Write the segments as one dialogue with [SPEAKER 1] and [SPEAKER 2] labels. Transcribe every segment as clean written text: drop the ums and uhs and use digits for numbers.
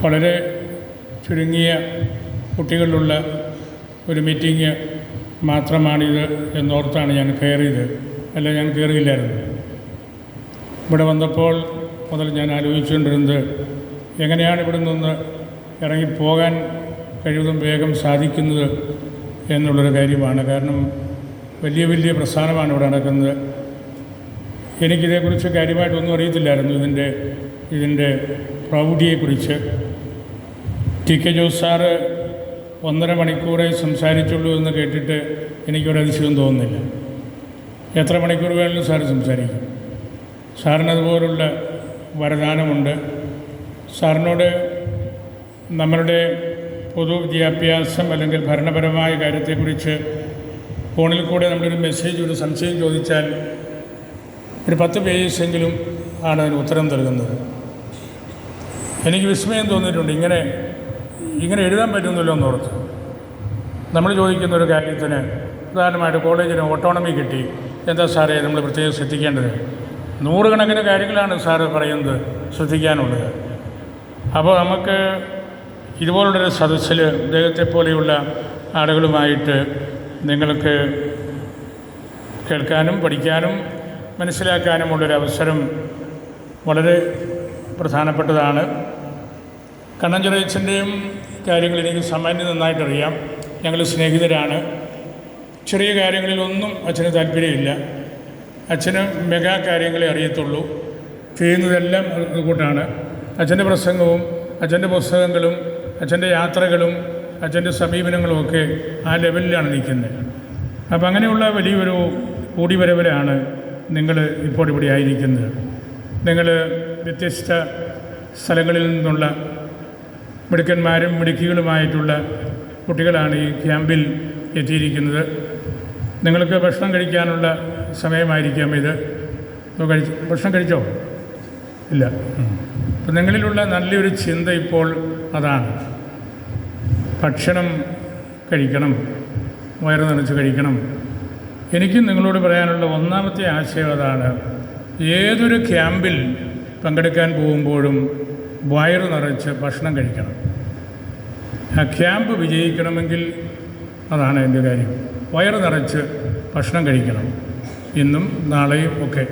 [SPEAKER 1] വളരെ ചുരുങ്ങിയ കുട്ടികളുള്ള ഒരു മീറ്റിംഗ് മാത്രമാണിത് എന്നോർത്താണ് ഞാൻ കയറിയത്. അല്ല, ഞാൻ കയറിയില്ലായിരുന്നു. ഇവിടെ വന്നപ്പോൾ മുതൽ ഞാൻ ആലോചിച്ചുകൊണ്ടിരുന്നത് എങ്ങനെയാണ് ഇവിടെ നിന്ന് ഇറങ്ങിപ്പോകാൻ കഴിവതും വേഗം സാധിക്കുന്നത് എന്നുള്ളൊരു കാര്യമാണ്. കാരണം വലിയ വലിയ പ്രസ്ഥാനമാണ് ഇവിടെ നടക്കുന്നത്. എനിക്കിതേക്കുറിച്ച് കാര്യമായിട്ടൊന്നും അറിയത്തില്ലായിരുന്നു, ഇതിൻ്റെ പ്രൗഢിയെക്കുറിച്ച്. ടി കെ ജോസ് സാറ് 1.5 മണിക്കൂറേ സംസാരിച്ചുള്ളൂ എന്ന് കേട്ടിട്ട് എനിക്കൊരതിശയം തോന്നുന്നില്ല. എത്ര മണിക്കൂർ വേണമെങ്കിലും സാറ് സംസാരിക്കും. സാറിനതുപോലുള്ള വരദാനമുണ്ട്. സാറിനോട് നമ്മളുടെ പൊതുവിദ്യാഭ്യാസം അല്ലെങ്കിൽ ഭരണപരമായ കാര്യത്തെക്കുറിച്ച് ഫോണിൽ കൂടെ നമ്മളൊരു മെസ്സേജ്, ഒരു സംശയം ചോദിച്ചാൽ ഒരു 10 പേജെങ്കിലും ആണ് അതിന് ഉത്തരം നൽകുന്നത്. എനിക്ക് വിസ്മയം തോന്നിയിട്ടുണ്ട്, ഇങ്ങനെ എഴുതാൻ പറ്റുന്നല്ലോ എന്നോർത്ത്. നമ്മൾ ചോദിക്കുന്ന ഒരു കാര്യത്തിന്, ഉദാഹരണമായിട്ട് കോളേജിന് ഓട്ടോണമി കിട്ടി, എന്താ സാറേ നമ്മൾ പ്രത്യേകം ശ്രദ്ധിക്കേണ്ടത്? 100 കണക്കിന് കാര്യങ്ങളാണ് സാറ് പറയുന്നത് ശ്രദ്ധിക്കാനുള്ളത്. അപ്പോൾ നമുക്ക് ഇതുപോലുള്ളൊരു സദസ്സിൽ അദ്ദേഹത്തെ പോലെയുള്ള ആളുകളുമായിട്ട് നിങ്ങൾക്ക് കേൾക്കാനും പഠിക്കാനും മനസ്സിലാക്കാനുമുള്ളൊരവസരം വളരെ പ്രധാനപ്പെട്ടതാണ്. കണ്ണഞ്ചിറയച്ചൻ്റെയും കാര്യങ്ങൾ എനിക്ക് സാമാന്യം നന്നായിട്ടറിയാം. ഞങ്ങൾ സ്നേഹിതരാണ്. ചെറിയ കാര്യങ്ങളിലൊന്നും അച്ഛന് താല്പര്യമില്ല. അച്ഛന് മെഗാ കാര്യങ്ങളെ അറിയത്തുള്ളൂ. ചെയ്യുന്നതെല്ലാം അതുകൂട്ടാണ്. അച്ഛൻ്റെ പ്രസംഗവും അച്ഛൻ്റെ പുസ്തകങ്ങളും അച്ഛൻ്റെ യാത്രകളും അച്ഛൻ്റെ സമീപനങ്ങളുമൊക്കെ ആ ലെവലിലാണ് നിൽക്കുന്നത്. അപ്പം അങ്ങനെയുള്ള വലിയൊരു കൂടിവരവരാണ് നിങ്ങൾ ഇപ്പോൾ ഇവിടെ ആയിരിക്കുന്നത്. നിങ്ങൾ വ്യത്യസ്ത സ്ഥലങ്ങളിൽ നിന്നുള്ള മിടുക്കന്മാരും മിടുക്കികളുമായിട്ടുള്ള കുട്ടികളാണ് ഈ ക്യാമ്പിൽ എത്തിയിരിക്കുന്നത്. നിങ്ങൾക്ക് ഭക്ഷണം കഴിക്കാനുള്ള സമയമായിരിക്കാം ഇത്. ഭക്ഷണം കഴിച്ചോ? ഇല്ല. അപ്പം നിങ്ങളിലുള്ള നല്ലൊരു ചിന്ത ഇപ്പോൾ അതാണ്. ഭക്ഷണം കഴിക്കണം, വയറ് നിറച്ച് കഴിക്കണം. എനിക്കും നിങ്ങളോട് പറയാനുള്ള ഒന്നാമത്തെ ആശയം അതാണ്. ഏതൊരു ക്യാമ്പിൽ പങ്കെടുക്കാൻ പോകുമ്പോഴും വയറ് നിറച്ച് ഭക്ഷണം കഴിക്കണം. ആ ക്യാമ്പ് വിജയിക്കണമെങ്കിൽ അതാണ് എൻ്റെ കാര്യം. വയറ് നിറച്ച് ഭക്ഷണം കഴിക്കണം, ഇന്നും നാളെയും ഒക്കെ.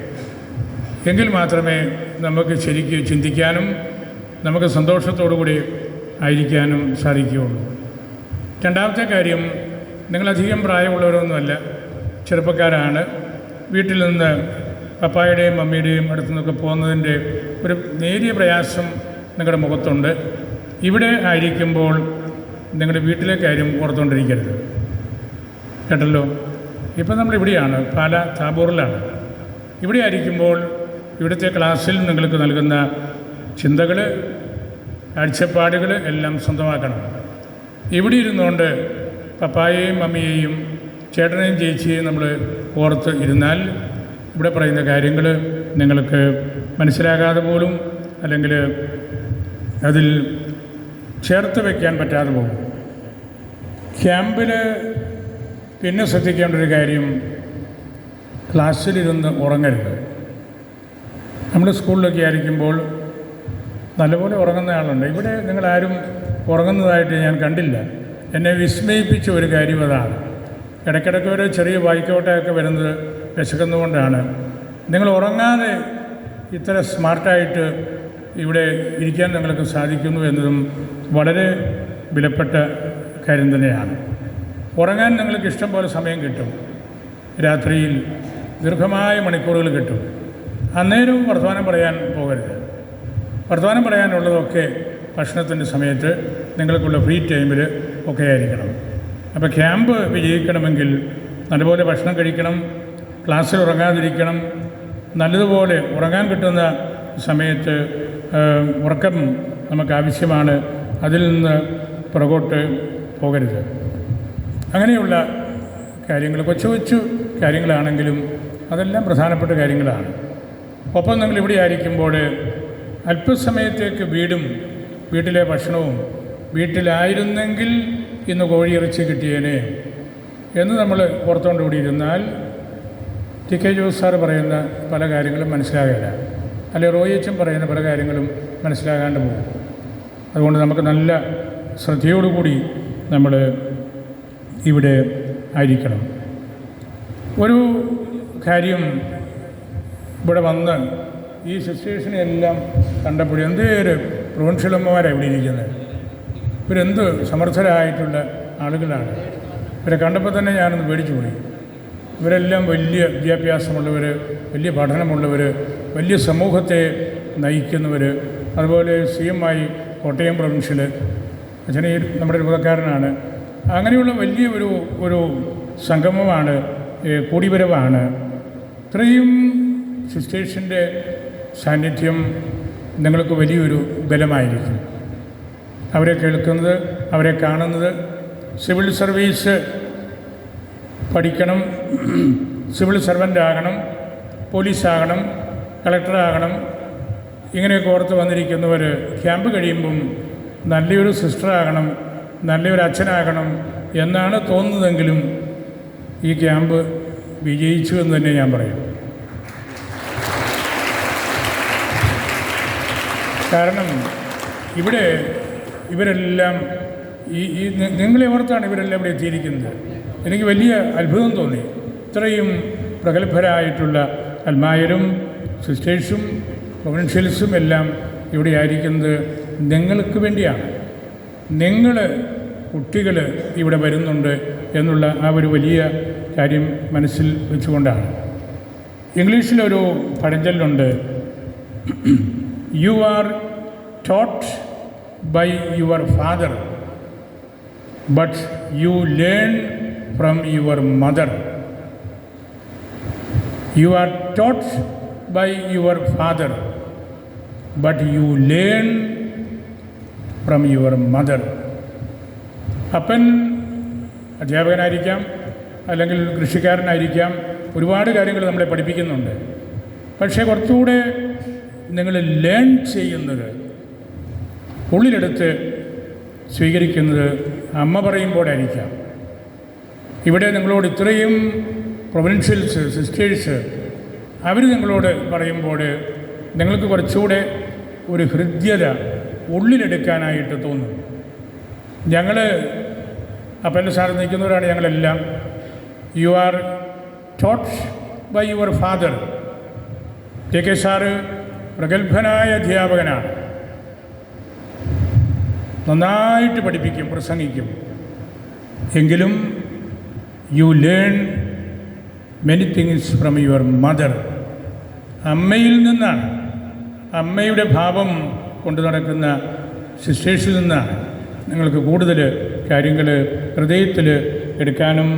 [SPEAKER 1] എങ്കിൽ മാത്രമേ നമുക്ക് ശരിക്കും ചിന്തിക്കാനും നമുക്ക് സന്തോഷത്തോടു കൂടി ആയിരിക്കാനും സാധിക്കുകയുള്ളൂ. രണ്ടാമത്തെ കാര്യം, നിങ്ങളധികം പ്രായമുള്ളവരൊന്നുമല്ല, ചെറുപ്പക്കാരാണ്. വീട്ടിൽ നിന്ന് പപ്പായുടെയും മമ്മിയുടെയും അടുത്തു നിന്നൊക്കെ പോകുന്നതിൻ്റെ ഒരു നേരിയ പ്രയാസം നിങ്ങളുടെ മുഖത്തുണ്ട്. ഇവിടെ ആയിരിക്കുമ്പോൾ നിങ്ങളുടെ വീട്ടിലെ കാര്യം ഓർത്തുകൊണ്ടിരിക്കരുത്. കേട്ടല്ലോ? ഇപ്പം നമ്മളിവിടെയാണ്, പാല താബൂറിലാണ്. ഇവിടെ ആയിരിക്കുമ്പോൾ ഇവിടുത്തെ ക്ലാസ്സിൽ നിങ്ങൾക്ക് നൽകുന്ന ചിന്തകൾ, കാഴ്ചപ്പാടുകൾ എല്ലാം സ്വന്തമാക്കണം. ഇവിടെ ഇരുന്നുകൊണ്ട് പപ്പായെയും മമ്മിയെയും ചേട്ടനെയും ചേച്ചിയെയും നമ്മൾ ഓർത്ത് ഇരുന്നാൽ ഇവിടെ പറയുന്ന കാര്യങ്ങൾ നിങ്ങൾക്ക് മനസ്സിലാകാതെ പോലും അല്ലെങ്കിൽ അതിൽ ചേർത്ത് വയ്ക്കാൻ പറ്റാതെ പോകും. ക്യാമ്പിൽ പിന്നെ ശ്രദ്ധിക്കേണ്ട ഒരു കാര്യം, ക്ലാസ്സിലിരുന്ന് ഉറങ്ങരുത്. നമ്മൾ സ്കൂളിലൊക്കെ ആയിരിക്കുമ്പോൾ നല്ലപോലെ ഉറങ്ങുന്ന ആളുണ്ട്. ഇവിടെ നിങ്ങളാരും ഉറങ്ങുന്നതായിട്ട് ഞാൻ കണ്ടില്ല. എന്നെ വിസ്മയിപ്പിച്ച ഒരു കാര്യം അതാണ്. ഇടയ്ക്കിടയ്ക്ക് ഒരു ചെറിയ വായിക്കോട്ടയൊക്കെ വരുന്നത് വിശക്കുന്നതുകൊണ്ടാണ്. നിങ്ങൾ ഉറങ്ങാതെ ഇത്ര സ്മാർട്ടായിട്ട് ഇവിടെ ഇരിക്കാൻ നിങ്ങൾക്ക് സാധിക്കുന്നു എന്നതും വളരെ വിലപ്പെട്ട കാര്യം തന്നെയാണ്. ഉറങ്ങാൻ നിങ്ങൾക്ക് ഇഷ്ടം പോലെ സമയം കിട്ടും. രാത്രിയിൽ ദീർഘമായ മണിക്കൂറുകൾ കിട്ടും. അന്നേരവും വർത്തമാനം പറയാൻ പോകരുത്. വർത്തമാനം പറയാനുള്ളതൊക്കെ ഭക്ഷണത്തിൻ്റെ സമയത്ത് നിങ്ങൾക്കുള്ള ഫ്രീ ടൈമിൽ ഒക്കെ ആയിരിക്കണം. അപ്പോൾ ക്യാമ്പ് വിജയിക്കണമെങ്കിൽ നല്ലപോലെ ഭക്ഷണം കഴിക്കണം, ക്ലാസ്സിൽ ഉറങ്ങാതിരിക്കണം. നല്ലതുപോലെ ഉറങ്ങാൻ കിട്ടുന്ന സമയത്ത് ഉറക്കം നമുക്ക് ആവശ്യമാണ്. അതിൽ നിന്ന് പുറകോട്ട് പോകരുത്. അങ്ങനെയുള്ള കാര്യങ്ങൾ കൊച്ചു കൊച്ചു കാര്യങ്ങളാണെങ്കിലും അതെല്ലാം പ്രധാനപ്പെട്ട കാര്യങ്ങളാണ്. ഒപ്പം നിങ്ങൾ ഇവിടെ ആയിരിക്കുമ്പോൾ അല്പസമയത്തേക്ക് വീട്ടിലെ ഭക്ഷണവും വീട്ടിലായിരുന്നെങ്കിൽ ഇന്ന് കോഴിയിറച്ചി കിട്ടിയേനെ എന്ന് നമ്മൾ ഓർത്തുകൊണ്ട് കൂടി ഇരുന്നാൽ ടി കെ ജോസ് സാറ് പറയുന്ന പല കാര്യങ്ങളും മനസ്സിലാകില്ല. അല്ലെങ്കിൽ റോയിച്ചൻ പറയുന്ന പല കാര്യങ്ങളും മനസ്സിലാകാണ്ട് പോകും. അതുകൊണ്ട് നമുക്ക് നല്ല ശ്രദ്ധയോടുകൂടി നമ്മൾ ഇവിടെ ആയിരിക്കണം. ഒരു കാര്യം ഇവിടെ വന്ന് ഈ സിറ്റുവേഷനെ എല്ലാം കണ്ടപ്പോൾ എന്തേര് പ്രൊവിൻഷ്യലമ്മമാരാണ് ഇവിടെ ഇരിക്കുന്നത്. ഇവരെന്ത് സമർത്ഥരായിട്ടുള്ള ആളുകളാണ്. ഇവരെ കണ്ടപ്പോൾ തന്നെ ഞാനൊന്ന് പേടിച്ചു പോയി. ഇവരെല്ലാം വലിയ വിദ്യാഭ്യാസമുള്ളവർ, വലിയ പഠനമുള്ളവർ, വലിയ സമൂഹത്തെ നയിക്കുന്നവർ. അതുപോലെ CM കോട്ടയം പ്രൊവിൻഷ്യൽ അച്ഛനെ നമ്മുടെ രൂപക്കാരനാണ്. അങ്ങനെയുള്ള വലിയ ഒരു സംഗമമാണ്, കൂടിവരവാണ്. ഇത്രയും സിസ്റ്റേഴ്സിൻ്റെ സാന്നിധ്യം നിങ്ങൾക്ക് വലിയൊരു ബലമായിരിക്കും. അവരെ കേൾക്കുന്നത്, അവരെ കാണുന്നത്. സിവിൽ സർവീസ് പഠിക്കണം, സിവിൽ സർവൻ്റ് ആകണം, പോലീസാകണം, കളക്ടറാകണം, ഇങ്ങനെയൊക്കെ ഓർത്ത് വന്നിരിക്കുന്നവർ ക്യാമ്പ് കഴിയുമ്പം നല്ലൊരു സിസ്റ്ററാകണം, നല്ലൊരു അച്ഛനാകണം എന്നാണ് തോന്നുന്നതെങ്കിലും ഈ ക്യാമ്പ് വിജയിച്ചു എന്ന് തന്നെ ഞാൻ പറയും. കാരണം ഇവിടെ ഇവരെല്ലാം ഈ നിങ്ങളെ ഓർത്താണ് ഇവരെല്ലാം ഇവിടെ എത്തിയിരിക്കുന്നത്. എനിക്ക് വലിയ അത്ഭുതം തോന്നി. ഇത്രയും പ്രഗത്ഭരായിട്ടുള്ള അൽമായരും സിസ്റ്റേഴ്സും പ്രൊവിൻഷ്യൽസും എല്ലാം ഇവിടെ ആയിരിക്കുന്നത് നിങ്ങൾക്ക് വേണ്ടിയാണ്. നിങ്ങൾ കുട്ടികൾ ഇവിടെ വരുന്നുണ്ട് എന്നുള്ള ആ ഒരു വലിയ കാര്യം മനസ്സിൽ വെച്ചുകൊണ്ടാണ്. ഇംഗ്ലീഷിലൊരു പഴഞ്ചൊല്ലുണ്ട്, you are taught by your father but you learn from your mother. You are taught by your father but you learn from your mother. അപ്പൻ അധ്യാപകനായിരിക്കാം, അല്ലെങ്കിൽ കൃഷിക്കാരനായിരിക്കാം, ഒരുപാട് കാര്യങ്ങൾ നമ്മളെ പഠിപ്പിക്കുന്നുണ്ട്. പക്ഷേ കുറച്ചുകൂടെ നിങ്ങൾ ലേൺ ചെയ്യുന്നത്, ഉള്ളിലെടുത്ത് സ്വീകരിക്കുന്നത് അമ്മ പറയുമ്പോഴായിരിക്കാം. ഇവിടെ നിങ്ങളോട് ഇത്രയും പ്രൊവിൻഷ്യൽസ് സിസ്റ്റേഴ്സ് അവർ നിങ്ങളോട് പറയുമ്പോൾ നിങ്ങൾക്ക് കുറച്ചുകൂടെ ഒരു ഹൃദ്യത ഉള്ളിലെടുക്കാനായിട്ട് തോന്നും. ഞങ്ങൾ അപ്പൻ്റെ സ്ഥാനത്ത് നിൽക്കുന്നവരാണ് ഞങ്ങളെല്ലാം. You are taught by your father. JK sir പ്രഗത്ഭനായ അധ്യാപകനാണ്, നന്നായിട്ട് പഠിപ്പിക്കും, പ്രസംഗിക്കും. എങ്കിലും you learn many things from your mother. അമ്മയിൽ നിന്നാണ്, അമ്മയുടെ ഭാവം കൊണ്ടു നടക്കുന്ന സിസ്റ്റേഴ്സിൽ നിന്നാണ് നിങ്ങൾക്ക് കൂടുതൽ കാര്യങ്ങൾ ഹൃദയത്തിൽ എടുക്കാനും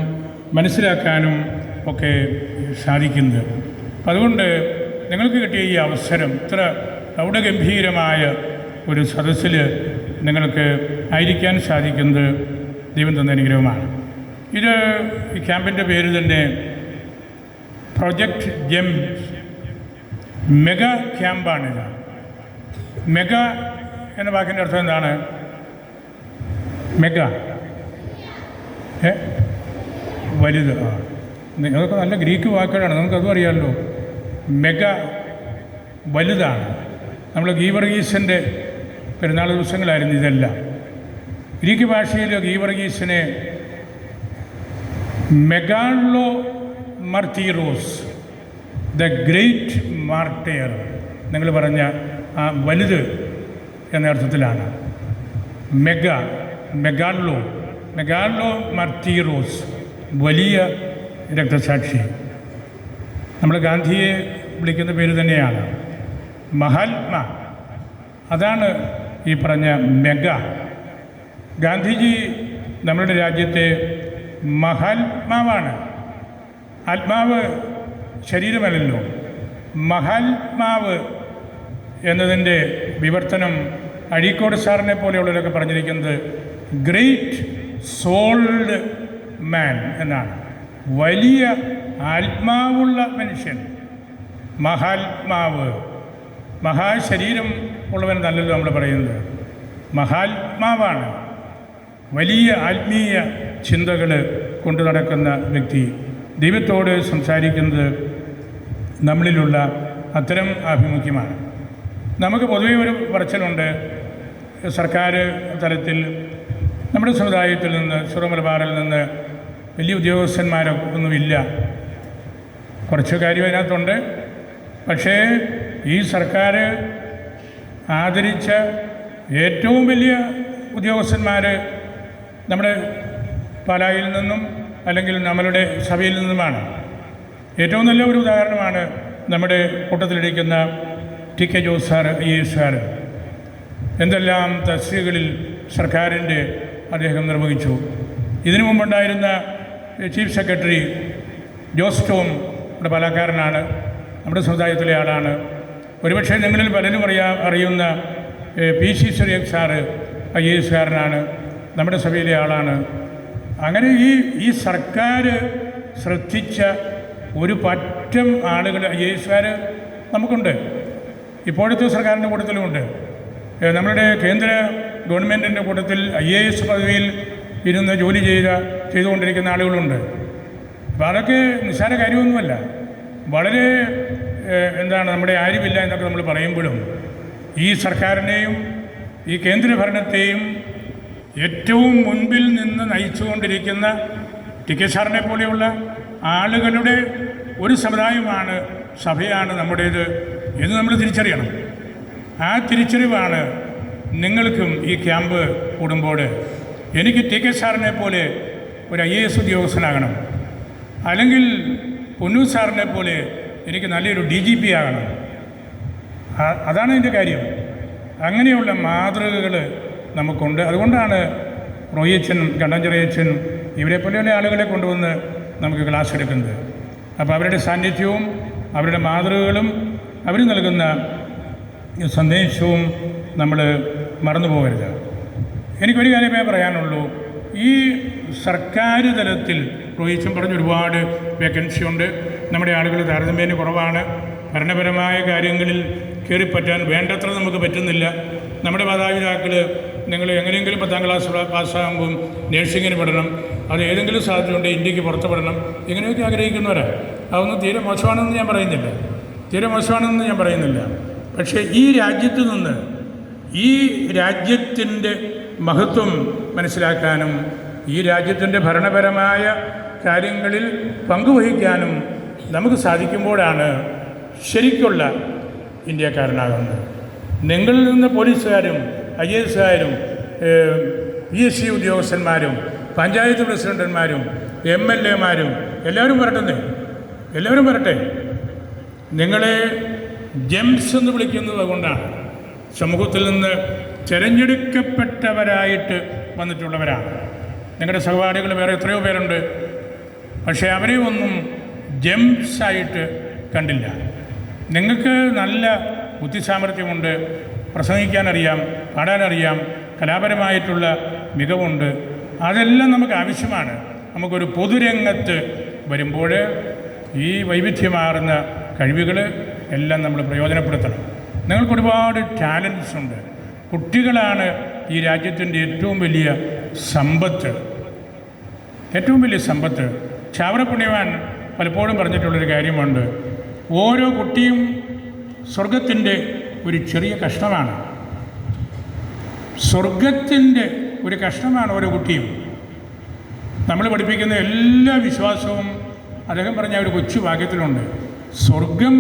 [SPEAKER 1] മനസ്സിലാക്കാനും ഒക്കെ സാധിക്കുന്നത്. അതുകൊണ്ട് നിങ്ങൾക്ക് കിട്ടിയ ഈ അവസരം, ഇത്ര പ്രൗഢഗംഭീരമായ ഒരു സദസ്സിൽ നിങ്ങൾക്ക് ആയിരിക്കാൻ സാധിക്കുന്നത് ദൈവം തന്ന അനുഗ്രഹമാണ്. ഇത് ഈ ക്യാമ്പിൻ്റെ പേര് തന്നെ പ്രൊജക്റ്റ് ജെം മെഗാ ക്യാമ്പാണിത്. മെഗാ എന്ന വാക്കിൻ്റെ അർത്ഥം എന്താണ്? മെഗാ വലുത്. അതൊക്കെ നല്ല ഗ്രീക്ക് വാക്കുകളാണ്, നമുക്കതും അറിയാമല്ലോ. മെഗാ വലുതാണ്. നമ്മൾ ഗീവർഗീസിൻ്റെ പെരുന്നാൾ ദിവസങ്ങളായിരുന്നു ഇതെല്ലാം. ഗ്രീക്ക് ഭാഷയിൽ ഗീവർഗീസിനെ മെഗാളോ മർത്തീറോസ്, ദ ഗ്രേറ്റ് മാർട്ടയർ, നിങ്ങൾ പറഞ്ഞ ആ വലുത് എന്ന അർത്ഥത്തിലാണ്. മെഗാളോ മർത്തീറോസ്, വലിയ രക്തസാക്ഷി. നമ്മൾ ഗാന്ധിയെ വിളിക്കുന്ന പേര് തന്നെയാണ് മഹാത്മാ. അതാണ് ഈ പറഞ്ഞ മെഗാ. ഗാന്ധിജി നമ്മളുടെ രാജ്യത്തെ മഹാത്മാവാണ്. ആത്മാവ് ശരീരമല്ലല്ലോ. മഹാത്മാവ് എന്നതിൻ്റെ വിവർത്തനം അഴീക്കോട് സാറിനെ പോലെയുള്ളവരൊക്കെ പറഞ്ഞിരിക്കുന്നത് ഗ്രേറ്റ് സോൾഡ് മാൻ എന്നാണ്. വലിയ ആത്മാവുള്ള മനുഷ്യൻ, മഹാത്മാവ്. മഹാശരീരം ഉള്ളവൻ നല്ലല്ലോ നമ്മൾ പറയുന്നത്. മഹാത്മാവാണ്, വലിയ ആത്മീയ ചിന്തകൾ കൊണ്ടു നടക്കുന്ന വ്യക്തി. ദൈവത്തോട് സംസാരിക്കുന്നത് നമ്മളിലുള്ള അത്തരം ആഭിമുഖ്യമാണ്. നമുക്ക് പൊതുവെ ഒരു പറച്ചിലുണ്ട്, സർക്കാർ തലത്തിൽ നമ്മുടെ സമുദായത്തിൽ നിന്ന് സിറോ മലബാറിൽ നിന്ന് വലിയ ഉദ്യോഗസ്ഥന്മാരൊന്നുമില്ല. കുറച്ച് കാര്യം അതിനകത്തുണ്ട്. പക്ഷേ ഈ സർക്കാർ ആദരിച്ച ഏറ്റവും വലിയ ഉദ്യോഗസ്ഥന്മാർ നമ്മുടെ പാലായിൽ നിന്നും അല്ലെങ്കിൽ നമ്മളുടെ സഭയിൽ നിന്നുമാണ്. ഏറ്റവും നല്ല ഒരു ഉദാഹരണമാണ് നമ്മുടെ കൂട്ടത്തിലിരിക്കുന്ന T K Jose sir, IAS sir. എന്തെല്ലാം തസ്തികകളിൽ സർക്കാരിൻ്റെ അദ്ദേഹം നിർവഹിച്ചു. ഇതിനു മുമ്പുണ്ടായിരുന്ന ചീഫ് സെക്രട്ടറി ജോസ് ടോം നമ്മുടെ പാലക്കാരനാണ്, നമ്മുടെ സമുദായത്തിലെ ആളാണ്. ഒരുപക്ഷെ നിങ്ങളിൽ പലരും അറിയുന്ന PC സുരേഷ് സാറ് IAS കാരനാണ്, നമ്മുടെ സഭയിലെ ആളാണ്. അങ്ങനെ ഈ സർക്കാർ ശ്രദ്ധിച്ച ഒരു പറ്റം ആളുകൾ IAS കാർ നമുക്കുണ്ട്. ഇപ്പോഴത്തെ സർക്കാരിൻ്റെ കൂട്ടത്തിലുമുണ്ട്. നമ്മുടെ കേന്ദ്ര ഗവൺമെൻറ്റിൻ്റെ കൂട്ടത്തിൽ IAS പദവിയിൽ ഇരുന്ന് ജോലി ചെയ്തുകൊണ്ടിരിക്കുന്ന ആളുകളുണ്ട്. അപ്പോൾ അതൊക്കെ നിസ്സാര കാര്യമൊന്നുമല്ല. വളരെ നമ്മുടെ ആരുമില്ല എന്നൊക്കെ നമ്മൾ പറയുമ്പോഴും ഈ സർക്കാരിനെയും ഈ കേന്ദ്രഭരണത്തെയും ഏറ്റവും മുൻപിൽ നിന്ന് നയിച്ചുകൊണ്ടിരിക്കുന്ന ടി കെ സാറിനെ പോലെയുള്ള ആളുകളുടെ ഒരു സമുദായമാണ്, സഭയാണ് നമ്മുടേത് എന്ന് നമ്മൾ തിരിച്ചറിയണം. ആ തിരിച്ചറിവാണ് നിങ്ങൾക്കും ഈ ക്യാമ്പ് കൂടുമ്പോൾ എനിക്ക് ടി കെ സാറിനെ പോലെ ഒരു IAS ഉദ്യോഗസ്ഥനാകണം, അല്ലെങ്കിൽ പൊന്നു സാറിനെ പോലെ എനിക്ക് നല്ലൊരു DGP ആകണം. അതാണ് എൻ്റെ കാര്യം. അങ്ങനെയുള്ള മാതൃകകൾ നമുക്കുണ്ട്. അതുകൊണ്ടാണ് റോയിച്ചനും കണ്ടഞ്ചെറിയച്ചനും ഇവരെ പോലെയുള്ള ആളുകളെ കൊണ്ടുവന്ന് നമുക്ക് ക്ലാസ് എടുക്കുന്നത്. അപ്പോൾ അവരുടെ സാന്നിധ്യവും അവരുടെ മാതൃകകളും അവർ നൽകുന്ന സന്ദേശവും നമ്മൾ മറന്നു പോകരുത്. എനിക്കൊരു കാര്യമേ പറയാനുള്ളൂ. ഈ സർക്കാർ തലത്തിൽ റോയിച്ചൻ പറഞ്ഞ ഒരുപാട് വേക്കൻസി ഉണ്ട്. നമ്മുടെ ആളുകൾ താരതമ്യേന കുറവാണ്. ഭരണപരമായ കാര്യങ്ങളിൽ കയറിപ്പറ്റാൻ വേണ്ടത്ര നമുക്ക് പറ്റുന്നില്ല. നമ്മുടെ മാതാപിതാക്കൾ നിങ്ങൾ എങ്ങനെയെങ്കിലും 10ാം ക്ലാസ് പാസ്സാകുമ്പം നേഴ്സിങ്ങിന് പഠനം, അത് ഏതെങ്കിലും സാധ്യതയുണ്ട് ഇന്ത്യക്ക് പുറത്ത് പഠനം, ഇങ്ങനെയൊക്കെ ആഗ്രഹിക്കുന്നവരാണ്. അതൊന്നും തീരെ മോശമാണെന്ന് ഞാൻ പറയുന്നില്ല. പക്ഷേ ഈ രാജ്യത്ത് നിന്ന് ഈ രാജ്യത്തിൻ്റെ മഹത്വം മനസ്സിലാക്കാനും ഈ രാജ്യത്തിൻ്റെ ഭരണപരമായ കാര്യങ്ങളിൽ പങ്കുവഹിക്കാനും നമുക്ക് സാധിക്കുമ്പോഴാണ് ശരിക്കുള്ള ഇന്ത്യക്കാരനാകുന്നത്. നിങ്ങളിൽ നിന്ന് പോലീസുകാരും IAS കാരും PSC ഉദ്യോഗസ്ഥന്മാരും പഞ്ചായത്ത് പ്രസിഡന്റുമാരും MLA മാരും എല്ലാവരും വരട്ടെ. നിങ്ങളെ ജെംസ് എന്ന് വിളിക്കുന്നത് കൊണ്ടാണ്. സമൂഹത്തിൽ നിന്ന് തിരഞ്ഞെടുക്കപ്പെട്ടവരായിട്ട് വന്നിട്ടുള്ളവരാണ്. നിങ്ങളുടെ സഹപാഠികൾ വേറെ എത്രയോ പേരുണ്ട്. പക്ഷേ അവരെ ഒന്നും ജെംസായിട്ട് കണ്ടില്ല. നിങ്ങൾക്ക് നല്ല ബുദ്ധിസാമർഥ്യമുണ്ട്, പ്രസംഗിക്കാനറിയാം, പാടാനറിയാം, കലാപരമായിട്ടുള്ള മികവുണ്ട്. അതെല്ലാം നമുക്ക് ആവശ്യമാണ്. നമുക്കൊരു പൊതുരംഗത്ത് വരുമ്പോൾ ഈ വൈവിധ്യമാർന്ന കഴിവുകൾ എല്ലാം നമ്മൾ പ്രയോജനപ്പെടുത്തണം. നിങ്ങൾക്ക് ഒരുപാട് ടാലൻസ് ഉണ്ട്. കുട്ടികളാണ് ഈ രാജ്യത്തിൻ്റെ ഏറ്റവും വലിയ സമ്പത്ത്. ചാവറപ്പുണ്യവാൻ പലപ്പോഴും പറഞ്ഞിട്ടുള്ളൊരു കാര്യമുണ്ട്. ഓരോ കുട്ടിയും സ്വർഗത്തിൻ്റെ ഒരു ചെറിയ കഷ്ണമാണ്. ഓരോ കുട്ടിയും. നമ്മൾ പഠിപ്പിക്കുന്ന എല്ലാ വിശ്വാസവും അദ്ദേഹം പറഞ്ഞ ഒരു കൊച്ചു വാക്യത്തിലുണ്ട്. സ്വർഗം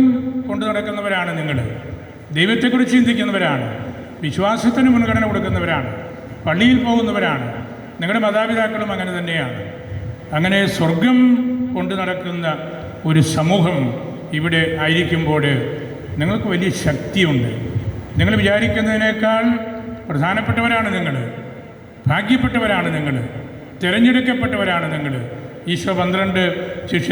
[SPEAKER 1] കൊണ്ടു നടക്കുന്നവരാണ് നിങ്ങൾ. ദൈവത്തെക്കുറിച്ച് ചിന്തിക്കുന്നവരാണ്, വിശ്വാസത്തിന് മുൻഗണന കൊടുക്കുന്നവരാണ്, പള്ളിയിൽ പോകുന്നവരാണ്. നിങ്ങളുടെ മാതാപിതാക്കളും അങ്ങനെ തന്നെയാണ്. അങ്ങനെ സ്വർഗം കൊണ്ടു നടക്കുന്ന ഒരു സമൂഹം ഇവിടെ ആയിരിക്കുമ്പോൾ നിങ്ങൾക്ക് വലിയ ശക്തിയുണ്ട്. നിങ്ങൾ വിചാരിക്കുന്നതിനേക്കാൾ പ്രധാനപ്പെട്ടവരാണ് നിങ്ങൾ, ഭാഗ്യപ്പെട്ടവരാണ് നിങ്ങൾ, തിരഞ്ഞെടുക്കപ്പെട്ടവരാണ് നിങ്ങൾ. ഈശോ 12 ശിഷ്യൻ